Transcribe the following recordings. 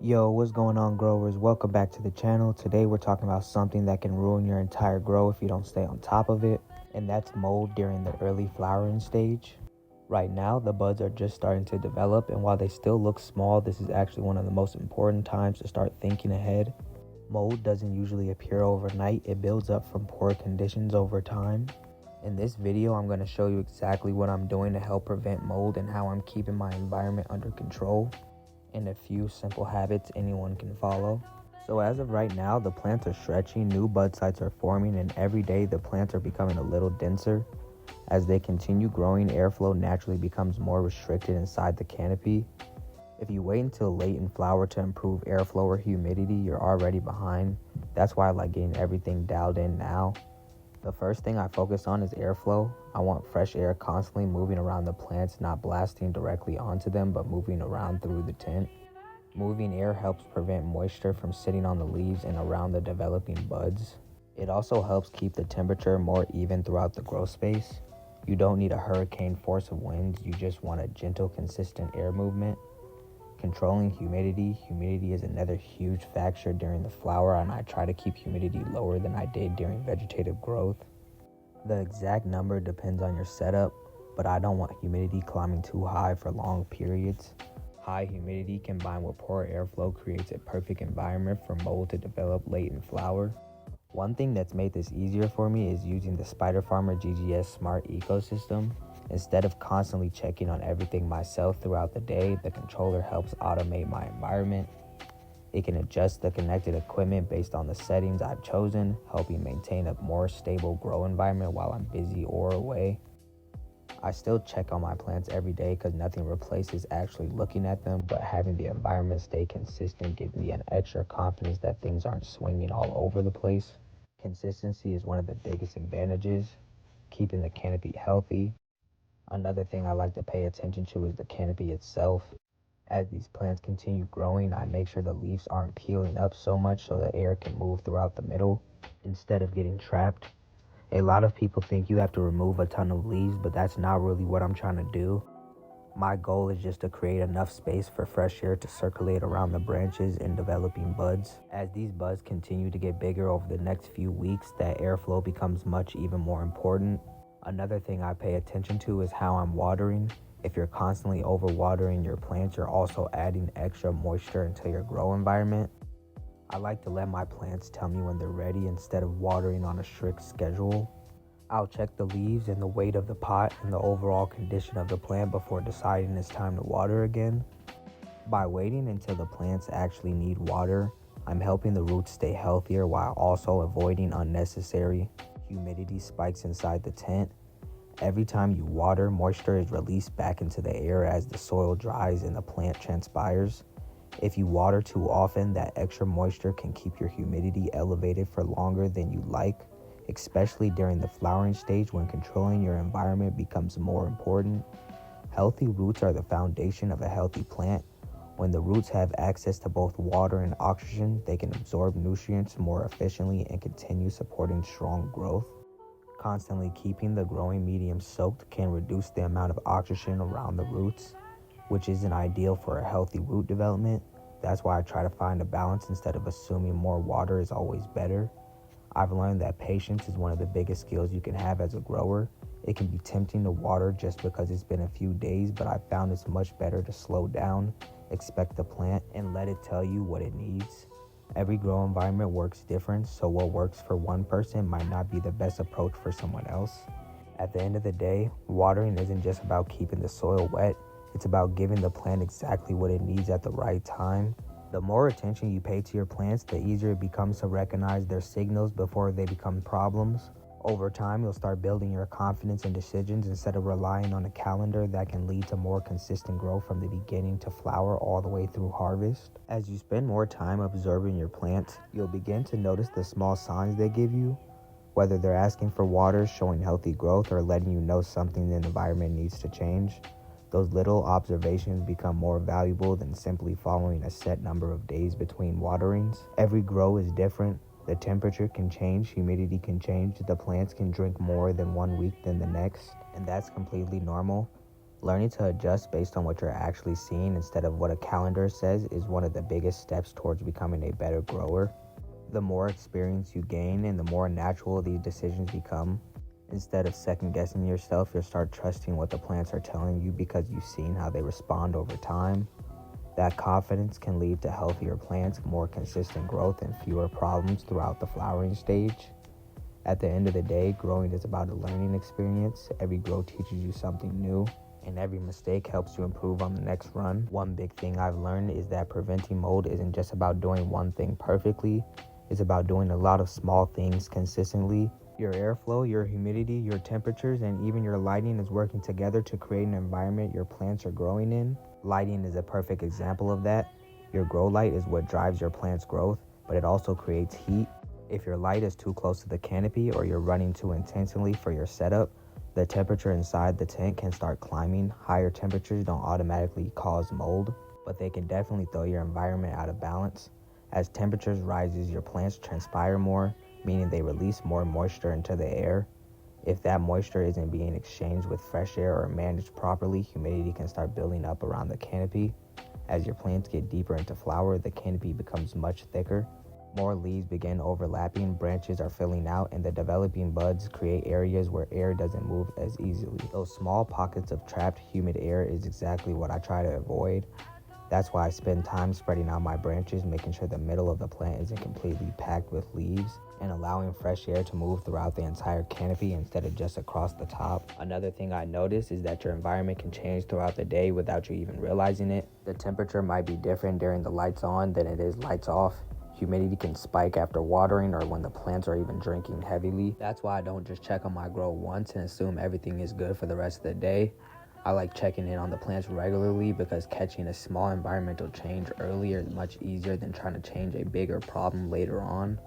Yo, what's going on, growers? Welcome back to the channel. Today we're talking about something that can ruin your entire grow if you don't stay on top of it, and that's mold during the early flowering stage. Right now, the buds are just starting to develop, and while they still look small, this is actually one of the most important times to start thinking ahead. Mold doesn't usually appear overnight. It builds up from poor conditions over time. In this video, I'm going to show you exactly what I'm doing to help prevent mold and how I'm keeping my environment under control, and a few simple habits anyone can follow. So as of right now, the plants are stretching, new bud sites are forming, and every day the plants are becoming a little denser. As they continue growing, airflow naturally becomes more restricted inside the canopy. If you wait until late in flower to improve airflow or humidity, you're already behind. That's why I like getting everything dialed in now. The first thing I focus on is airflow. I want fresh air constantly moving around the plants, not blasting directly onto them, but moving around through the tent. Moving air helps prevent moisture from sitting on the leaves and around the developing buds. It also helps keep the temperature more even throughout the growth space. You don't need a hurricane force of winds, you just want a gentle, consistent air movement. Controlling humidity. Humidity is another huge factor during the flower, and I try to keep humidity lower than I did during vegetative growth. The exact number depends on your setup, but I don't want humidity climbing too high for long periods. High humidity combined with poor airflow creates a perfect environment for mold to develop late in flower. One thing that's made this easier for me is using the Spider Farmer GGS Smart Ecosystem. Instead of constantly checking on everything myself throughout the day, the controller helps automate my environment. It can adjust the connected equipment based on the settings I've chosen, helping maintain a more stable grow environment while I'm busy or away. I still check on my plants every day because nothing replaces actually looking at them, but having the environment stay consistent gives me an extra confidence that things aren't swinging all over the place. Consistency is one of the biggest advantages, keeping the canopy healthy. Another thing I like to pay attention to is the canopy itself. As these plants continue growing, I make sure the leaves aren't peeling up so much so the air can move throughout the middle instead of getting trapped. A lot of people think you have to remove a ton of leaves, but that's not really what I'm trying to do. My goal is just to create enough space for fresh air to circulate around the branches and developing buds. As these buds continue to get bigger over the next few weeks, that airflow becomes much even more important. Another thing I pay attention to is how I'm watering. If you're constantly overwatering your plants, you're also adding extra moisture into your grow environment. I like to let my plants tell me when they're ready instead of watering on a strict schedule. I'll check the leaves and the weight of the pot and the overall condition of the plant before deciding it's time to water again. By waiting until the plants actually need water, I'm helping the roots stay healthier while also avoiding unnecessary humidity spikes inside the tent. Every time you water, moisture is released back into the air as the soil dries and the plant transpires. If you water too often, that extra moisture can keep your humidity elevated for longer than you like, especially during the flowering stage when controlling your environment becomes more important. Healthy roots are the foundation of a healthy plant. When the roots have access to both water and oxygen, they can absorb nutrients more efficiently and continue supporting strong growth. Constantly keeping the growing medium soaked can reduce the amount of oxygen around the roots, which isn't ideal for a healthy root development. That's why I try to find a balance instead of assuming more water is always better. I've learned that patience is one of the biggest skills you can have as a grower. It can be tempting to water just because it's been a few days, but I've found it's much better to slow down, expect the plant, and let it tell you what it needs. Every grow environment works different, so what works for one person might not be the best approach for someone else. At the end of the day, watering isn't just about keeping the soil wet, it's about giving the plant exactly what it needs at the right time. The more attention you pay to your plants, the easier it becomes to recognize their signals before they become problems. Over time, you'll start building your confidence in decisions instead of relying on a calendar that can lead to more consistent growth from the beginning to flower all the way through harvest. As you spend more time observing your plants, you'll begin to notice the small signs they give you, whether they're asking for water, showing healthy growth, or letting you know something in the environment needs to change. Those little observations become more valuable than simply following a set number of days between waterings. Every grow is different. The temperature can change, humidity can change, the plants can drink more than one week than the next, and that's completely normal. Learning to adjust based on what you're actually seeing instead of what a calendar says is one of the biggest steps towards becoming a better grower. The more experience you gain and the more natural these decisions become. Instead of second guessing yourself, you'll start trusting what the plants are telling you because you've seen how they respond over time. That confidence can lead to healthier plants, more consistent growth, and fewer problems throughout the flowering stage. At the end of the day, growing is about a learning experience. Every grow teaches you something new, and every mistake helps you improve on the next run. One big thing I've learned is that preventing mold isn't just about doing one thing perfectly. It's about doing a lot of small things consistently. Your airflow, your humidity, your temperatures, and even your lighting is working together to create an environment your plants are growing in. Lighting is a perfect example of that. Your grow light is what drives your plant's growth, but it also creates heat. If your light is too close to the canopy or you're running too intensely for your setup, the temperature inside the tent can start climbing. Higher temperatures don't automatically cause mold, but they can definitely throw your environment out of balance. As temperatures rises, your plants transpire more, meaning they release more moisture into the air. If that moisture isn't being exchanged with fresh air or managed properly, humidity can start building up around the canopy. As your plants get deeper into flower, the canopy becomes much thicker. More leaves begin overlapping, branches are filling out, and the developing buds create areas where air doesn't move as easily. Those small pockets of trapped humid air is exactly what I try to avoid. That's why I spend time spreading out my branches, making sure the middle of the plant isn't completely packed with leaves, and allowing fresh air to move throughout the entire canopy instead of just across the top. Another thing I noticed is that your environment can change throughout the day without you even realizing it. The temperature might be different during the lights on than it is lights off. Humidity can spike after watering or when the plants are even drinking heavily. That's why I don't just check on my grow once and assume everything is good for the rest of the day. I like checking in on the plants regularly because catching a small environmental change earlier is much easier than trying to change a bigger problem later on.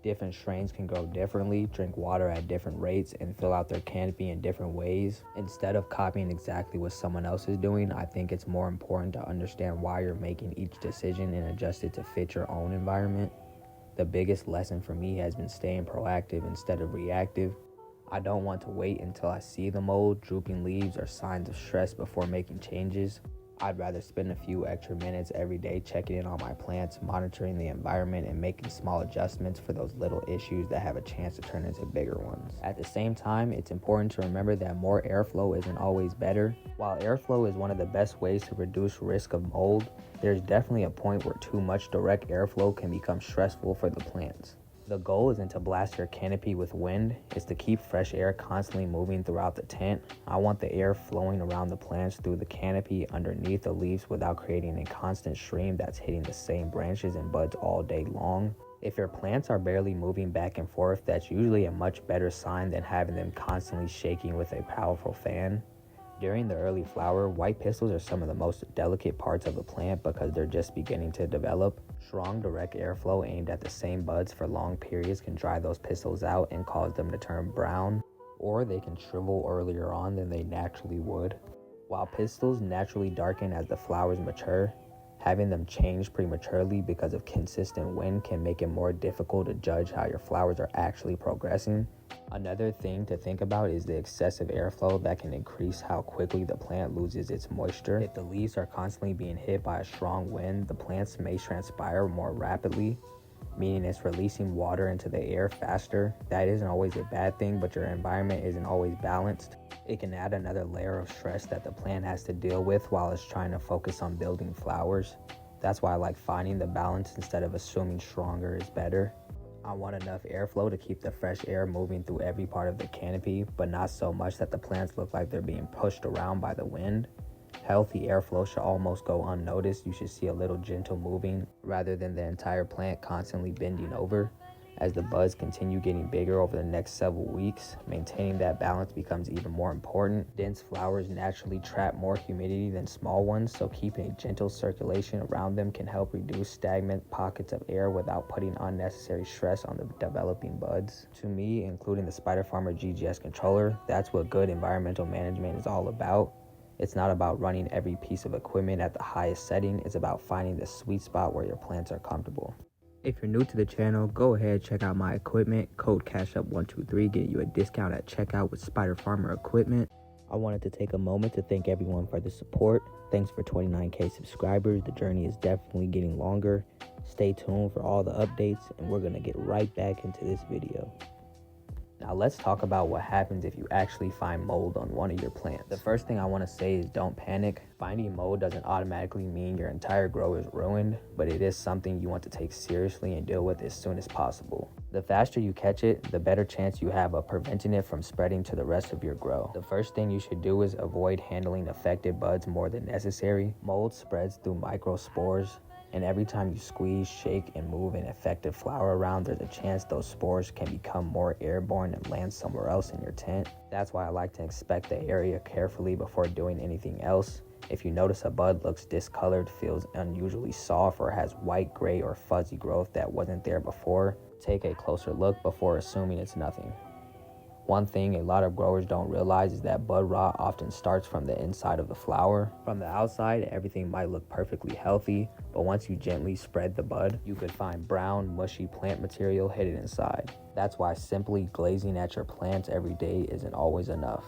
Different strains can grow differently, drink water at different rates, and fill out their canopy in different ways. Instead of copying exactly what someone else is doing, I think it's more important to understand why you're making each decision and adjust it to fit your own environment. The biggest lesson for me has been staying proactive instead of reactive. I don't want to wait until I see the mold, drooping leaves, or signs of stress before making changes. I'd rather spend a few extra minutes every day checking in on my plants, monitoring the environment, and making small adjustments for those little issues that have a chance to turn into bigger ones. At the same time, it's important to remember that more airflow isn't always better. While airflow is one of the best ways to reduce risk of mold, there's definitely a point where too much direct airflow can become stressful for the plants. The goal isn't to blast your canopy with wind, it's to keep fresh air constantly moving throughout the tent. I want the air flowing around the plants through the canopy underneath the leaves without creating a constant stream that's hitting the same branches and buds all day long. If your plants are barely moving back and forth, that's usually a much better sign than having them constantly shaking with a powerful fan. During the early flower, white pistils are some of the most delicate parts of the plant because they're just beginning to develop. Strong direct airflow aimed at the same buds for long periods can dry those pistils out and cause them to turn brown, or they can shrivel earlier on than they naturally would. While pistils naturally darken as the flowers mature, having them change prematurely because of consistent wind can make it more difficult to judge how your flowers are actually progressing. Another thing to think about is the excessive airflow that can increase how quickly the plant loses its moisture. If the leaves are constantly being hit by a strong wind, the plants may transpire more rapidly, meaning it's releasing water into the air faster. That isn't always a bad thing, but your environment isn't always balanced. It can add another layer of stress that the plant has to deal with while it's trying to focus on building flowers. That's why I like finding the balance instead of assuming stronger is better. I want enough airflow to keep the fresh air moving through every part of the canopy, but not so much that the plants look like they're being pushed around by the wind. Healthy airflow should almost go unnoticed. You should see a little gentle moving rather than the entire plant constantly bending over. As the buds continue getting bigger over the next several weeks, maintaining that balance becomes even more important. Dense flowers naturally trap more humidity than small ones, so keeping a gentle circulation around them can help reduce stagnant pockets of air without putting unnecessary stress on the developing buds. To me, including the Spider Farmer GGS controller, that's what good environmental management is all about. It's not about running every piece of equipment at the highest setting, it's about finding the sweet spot where your plants are comfortable. If you're new to the channel, go ahead, check out my equipment. Code CASHUP123, get you a discount at checkout with Spider Farmer equipment. I wanted to take a moment to thank everyone for the support. Thanks for 29K subscribers. The journey is definitely getting longer. Stay tuned for all the updates, and we're going to get right back into this video. Now let's talk about what happens if you actually find mold on one of your plants. The first thing I want to say is don't panic. Finding mold doesn't automatically mean your entire grow is ruined, but it is something you want to take seriously and deal with as soon as possible. The faster you catch it, the better chance you have of preventing it from spreading to the rest of your grow. The first thing you should do is avoid handling affected buds more than necessary. Mold spreads through microspores, and every time you squeeze, shake, and move an affected flower around, there's a chance those spores can become more airborne and land somewhere else in your tent. That's why I like to inspect the area carefully before doing anything else. If you notice a bud looks discolored, feels unusually soft, or has white, gray, or fuzzy growth that wasn't there before, take a closer look before assuming it's nothing. One thing a lot of growers don't realize is that bud rot often starts from the inside of the flower. From the outside, everything might look perfectly healthy, but once you gently spread the bud, you could find brown, mushy plant material hidden inside. That's why simply glazing at your plants every day isn't always enough.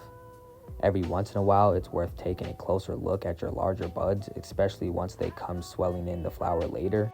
Every once in a while, it's worth taking a closer look at your larger buds, especially once they come swelling in the flower later.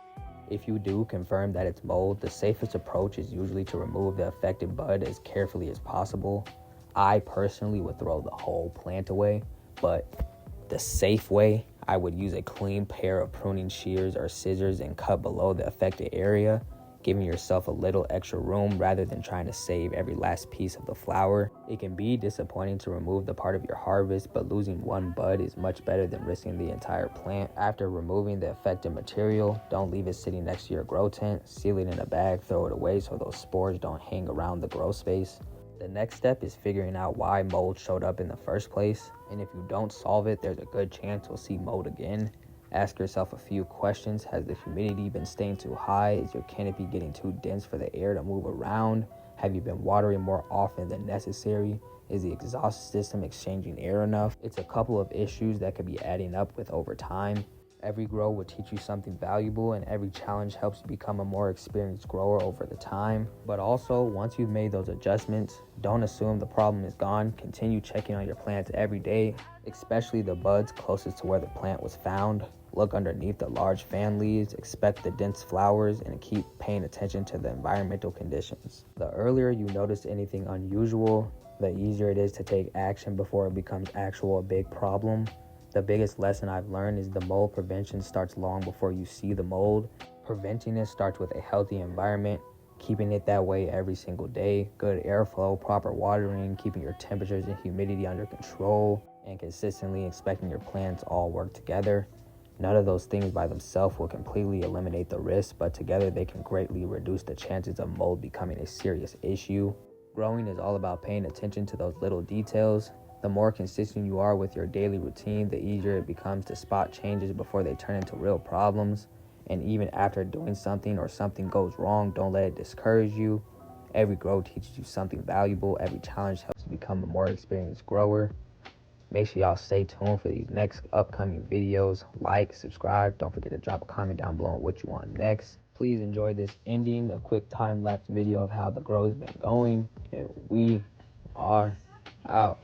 If you do confirm that it's mold, the safest approach is usually to remove the affected bud as carefully as possible. I personally would throw the whole plant away, but the safe way, I would use a clean pair of pruning shears or scissors and cut below the affected area, giving yourself a little extra room rather than trying to save every last piece of the flower. It can be disappointing to remove the part of your harvest, but losing one bud is much better than risking the entire plant. After removing the affected material, don't leave it sitting next to your grow tent. Seal it in a bag, throw it away so those spores don't hang around the grow space. The next step is figuring out why mold showed up in the first place, and if you don't solve it, there's a good chance you'll see mold again. Ask yourself a few questions. Has the humidity been staying too high? Is your canopy getting too dense for the air to move around? Have you been watering more often than necessary? Is the exhaust system exchanging air enough? It's a couple of issues that could be adding up with over time. Every grow will teach you something valuable, and every challenge helps you become a more experienced grower over the time. But also, once you've made those adjustments, don't assume the problem is gone. Continue checking on your plants every day, especially the buds closest to where the plant was found. Look underneath the large fan leaves, expect the dense flowers, and keep paying attention to the environmental conditions. The earlier you notice anything unusual, the easier it is to take action before it becomes a big problem. The biggest lesson I've learned is the mold prevention starts long before you see the mold. Preventing it starts with a healthy environment, keeping it that way every single day, good airflow, proper watering, keeping your temperatures and humidity under control, and consistently inspecting your plants all work together. None of those things by themselves will completely eliminate the risk, but together they can greatly reduce the chances of mold becoming a serious issue. Growing is all about paying attention to those little details. The more consistent you are with your daily routine, the easier it becomes to spot changes before they turn into real problems. And even after doing something or something goes wrong, don't let it discourage you. Every grow teaches you something valuable. Every challenge helps you become a more experienced grower. Make sure y'all stay tuned for these next upcoming videos. Like, subscribe. Don't forget to drop a comment down below on what you want next. Please enjoy this ending, a quick time-lapse video of how the grow has been going. And we are out.